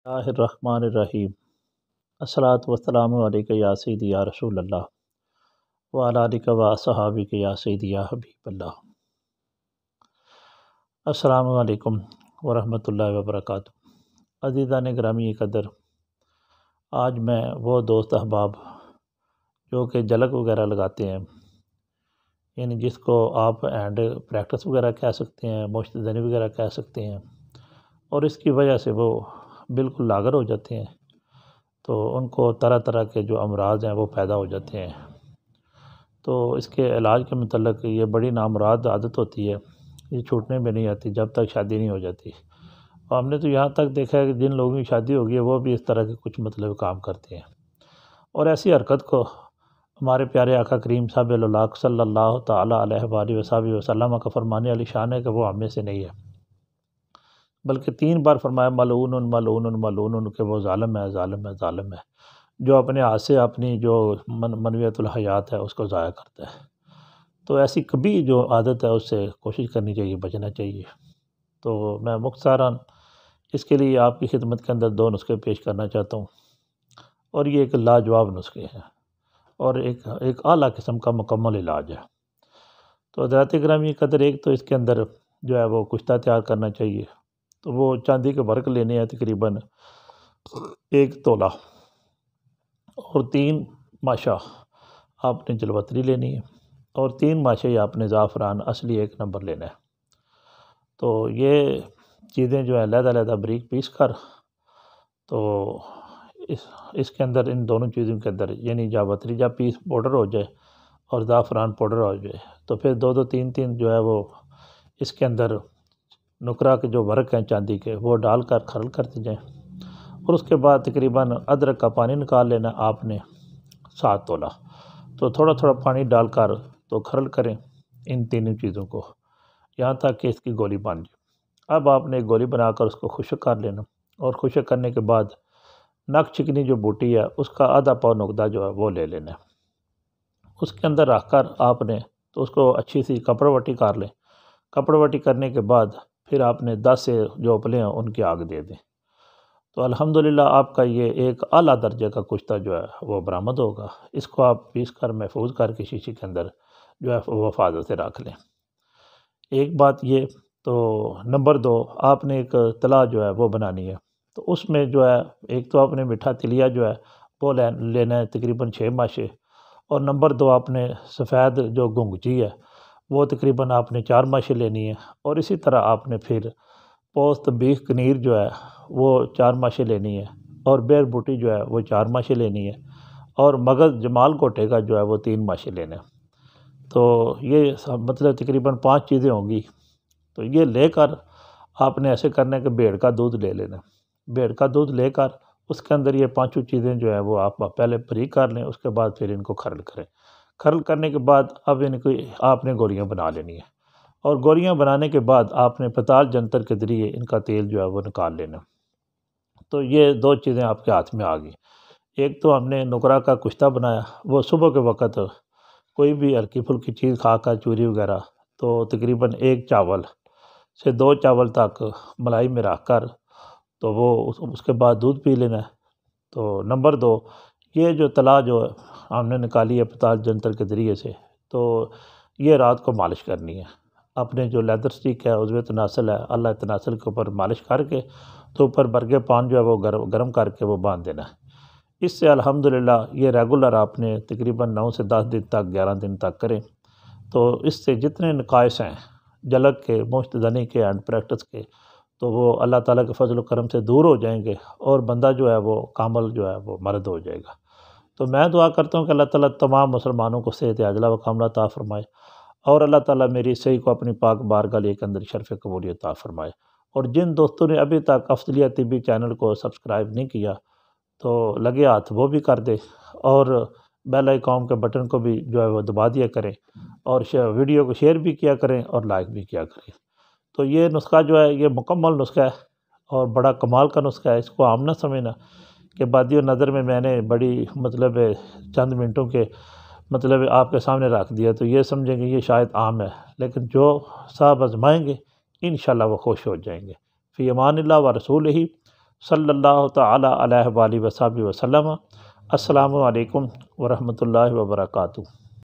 اللہ الرحمن الرحیم۔ الصلاۃ والسلام علیک یا سیدی یا رسول اللہ وعلی آلک و اصحابک یا سیدی یا حبیب اللہ۔ السلام علیکم ورحمۃ اللہ وبرکاتہ۔ عزیزان گرامی قدر، آج میں وہ دوست احباب جو کہ جھلک وغیرہ لگاتے ہیں، یعنی جس کو آپ ہینڈ پریکٹس وغیرہ کہہ سکتے ہیں، مشت زنی وغیرہ کہہ سکتے ہیں، اور اس کی وجہ سے وہ بالکل لاغر ہو جاتے ہیں، تو ان کو طرح طرح کے جو امراض ہیں وہ پیدا ہو جاتے ہیں۔ تو اس کے علاج کے متعلق یہ بڑی نامراد عادت ہوتی ہے، یہ چھوٹنے میں نہیں آتی جب تک شادی نہیں ہو جاتی۔ اور ہم نے تو یہاں تک دیکھا ہے کہ جن لوگوں کی شادی ہوگی ہے وہ بھی اس طرح کے کچھ کام کرتے ہیں، اور ایسی حرکت کو ہمارے پیارے آقا کریم صاحب الولاق صلی اللہ تعالیٰ علیہ وآلہ وصحبہ وسلم کا فرمانے علی شان ہے کہ وہ ہم میں سے نہیں ہے، بلکہ 3 بار فرمایا ملعون ملعون ملعون، کہ وہ ظالم ہے ظالم ہے ظالم ہے، جو اپنے ہاتھ سے اپنی جو منویت الحیات ہے اس کو ضائع کرتا ہے۔ تو ایسی کبھی جو عادت ہے اس سے کوشش کرنی چاہیے، بچنا چاہیے۔ تو میں مختصراً اس کے لیے آپ کی خدمت کے اندر 2 نسخے پیش کرنا چاہتا ہوں، اور یہ ایک لاجواب نسخے ہیں اور ایک اعلیٰ قسم کا مکمل علاج ہے۔ تو حضرات گرامی قدر، ایک تو اس کے اندر جو ہے وہ کشتہ تیار کرنا چاہیے، تو وہ چاندی کے ورق لینے ہیں تقریباً 1 تولہ، اور 3 ماشا آپ نے جلوتری لینی ہے، اور 3 ماشے آپ نے زعفران اصلی 1 نمبر لینا ہے۔ تو یہ چیزیں جو ہے علیحدہ علیحدہ بریک پیس کر، تو اس کے اندر ان دونوں چیزوں کے اندر، یعنی جاوتری جب پیس پاؤڈر ہو جائے اور زعفران پاؤڈر ہو جائے، تو پھر 2 3 جو ہے وہ اس کے اندر نقرہ کے جو ورق ہیں چاندی کے وہ ڈال کر کھرل کرتے جائیں، اور اس کے بعد تقریباً ادرک کا پانی نکال لینا آپ نے 7 تولہ، تو تھوڑا تھوڑا پانی ڈال کر تو کھرل کریں ان تینوں چیزوں کو یہاں تک کہ اس کی گولی بن جائے۔ اب آپ نے ایک گولی بنا کر اس کو خشک کر لینا، اور خشک کرنے کے بعد نک چکنی جو بوٹی ہے اس کا آدھا پاؤ نقدہ جو ہے وہ لے لینا ہے، اس کے اندر رکھ کر آپ نے تو اس کو اچھی سی کپڑ وٹی کر لیں۔ کپڑ وٹی کرنے کے بعد پھر آپ نے 10 سے جو اپلے ہیں ان کی آگ دے دیں، تو الحمدللہ آپ کا یہ ایک اعلیٰ درجے کا کشتہ جو ہے وہ برآمد ہوگا۔ اس کو آپ پیس کر محفوظ کر کے شیشے کے اندر جو ہے وہ حفاظت سے رکھ لیں۔ ایک بات یہ، تو نمبر 2، آپ نے ایک تلا جو ہے وہ بنانی ہے، تو اس میں جو ہے ایک تو آپ نے میٹھا تلیا جو ہے وہ لینا ہے تقریباً 6 ماشے، اور نمبر 2 آپ نے سفید جو گنگجی ہے وہ تقریباً آپ نے 4 ماشے لینی ہے، اور اسی طرح آپ نے پھر پوست بیخ کنیر جو ہے وہ 4 ماشے لینی ہے، اور بیر بوٹی جو ہے وہ 4 ماشے لینی ہے، اور مغز جمال گھوٹے کا جو ہے وہ 3 ماشے لینا ہے۔ تو یہ تقریباً 5 چیزیں ہوں گی۔ تو یہ لے کر آپ نے ایسے کرنا ہے کہ بھیڑ کا دودھ لے لینا، بھیڑ کا دودھ لے کر اس کے اندر یہ 5 چیزیں جو ہے وہ آپ پہلے بریک کر لیں، اس کے بعد پھر ان کو کھرل کریں۔ کھرل کرنے کے بعد اب ان کو آپ نے گولیاں بنا لینی ہے، اور گولیاں بنانے کے بعد آپ نے پتال جنتر کے ذریعے ان کا تیل جو ہے وہ نکال لینا۔ تو یہ 2 چیزیں آپ کے ہاتھ میں آ گئی۔ ایک تو ہم نے نقرہ کا کشتہ بنایا، وہ صبح کے وقت کوئی بھی ہلکی پھلکی چیز کھا کر، چوری وغیرہ، تو تقریباً 1 چاول سے 2 چاول تک ملائی میں رکھ کر تو وہ اس کے بعد دودھ پی لینا ہے۔ تو نمبر 2، یہ جو تلا جو ہم نے نکالی ہے پتال جنتر کے ذریعے سے، تو یہ رات کو مالش کرنی ہے۔ اپنے جو لیدر سٹک ہے، عضو تناسل ہے، اللہ تناسل کے اوپر مالش کر کے تو اوپر برگے پان جو ہے وہ گرم کر کے وہ باندھ دینا ہے۔ اس سے الحمدللہ یہ ریگولر آپ نے تقریباً 9 سے 10 دن تک، 11 دن تک کریں، تو اس سے جتنے نقائص ہیں جلک کے، مشت زنی کے، ہینڈ پریکٹس کے، تو وہ اللہ تعالیٰ کے فضل و کرم سے دور ہو جائیں گے، اور بندہ جو ہے وہ کامل جو ہے وہ مرد ہو جائے گا۔ تو میں دعا کرتا ہوں کہ اللہ تعالیٰ تمام مسلمانوں کو صحت عاجلہ و کاملہ عطا فرمائے، اور اللہ تعالیٰ میری صحیح کو اپنی پاک بارگاہ کے اندر شرف قبولیت عطا فرمائے۔ اور جن دوستوں نے ابھی تک افضلیہ طبی چینل کو سبسکرائب نہیں کیا تو لگے ہاتھ وہ بھی کر دے، اور بیل آئیکن کے بٹن کو بھی جو ہے وہ دبا دیا کریں، اور ویڈیو کو شیئر بھی کیا کریں اور لائک بھی کیا کریں۔ تو یہ نسخہ جو ہے یہ مکمل نسخہ ہے، اور بڑا کمال کا نسخہ ہے۔ اس کو عام نہ سمجھنا کہ بادی نظر میں نے بڑی چند منٹوں کے آپ کے سامنے رکھ دیا تو یہ سمجھیں گے یہ شاید عام ہے، لیکن جو صاحب آزمائیں گے انشاءاللہ وہ خوش ہو جائیں گے۔ فی امان اللہ و رسولہ۔ صلی اللہ تعالی علیہ وآلہ وصحبہ وسلم۔ السلام علیکم ورحمۃ اللہ وبرکاتہ۔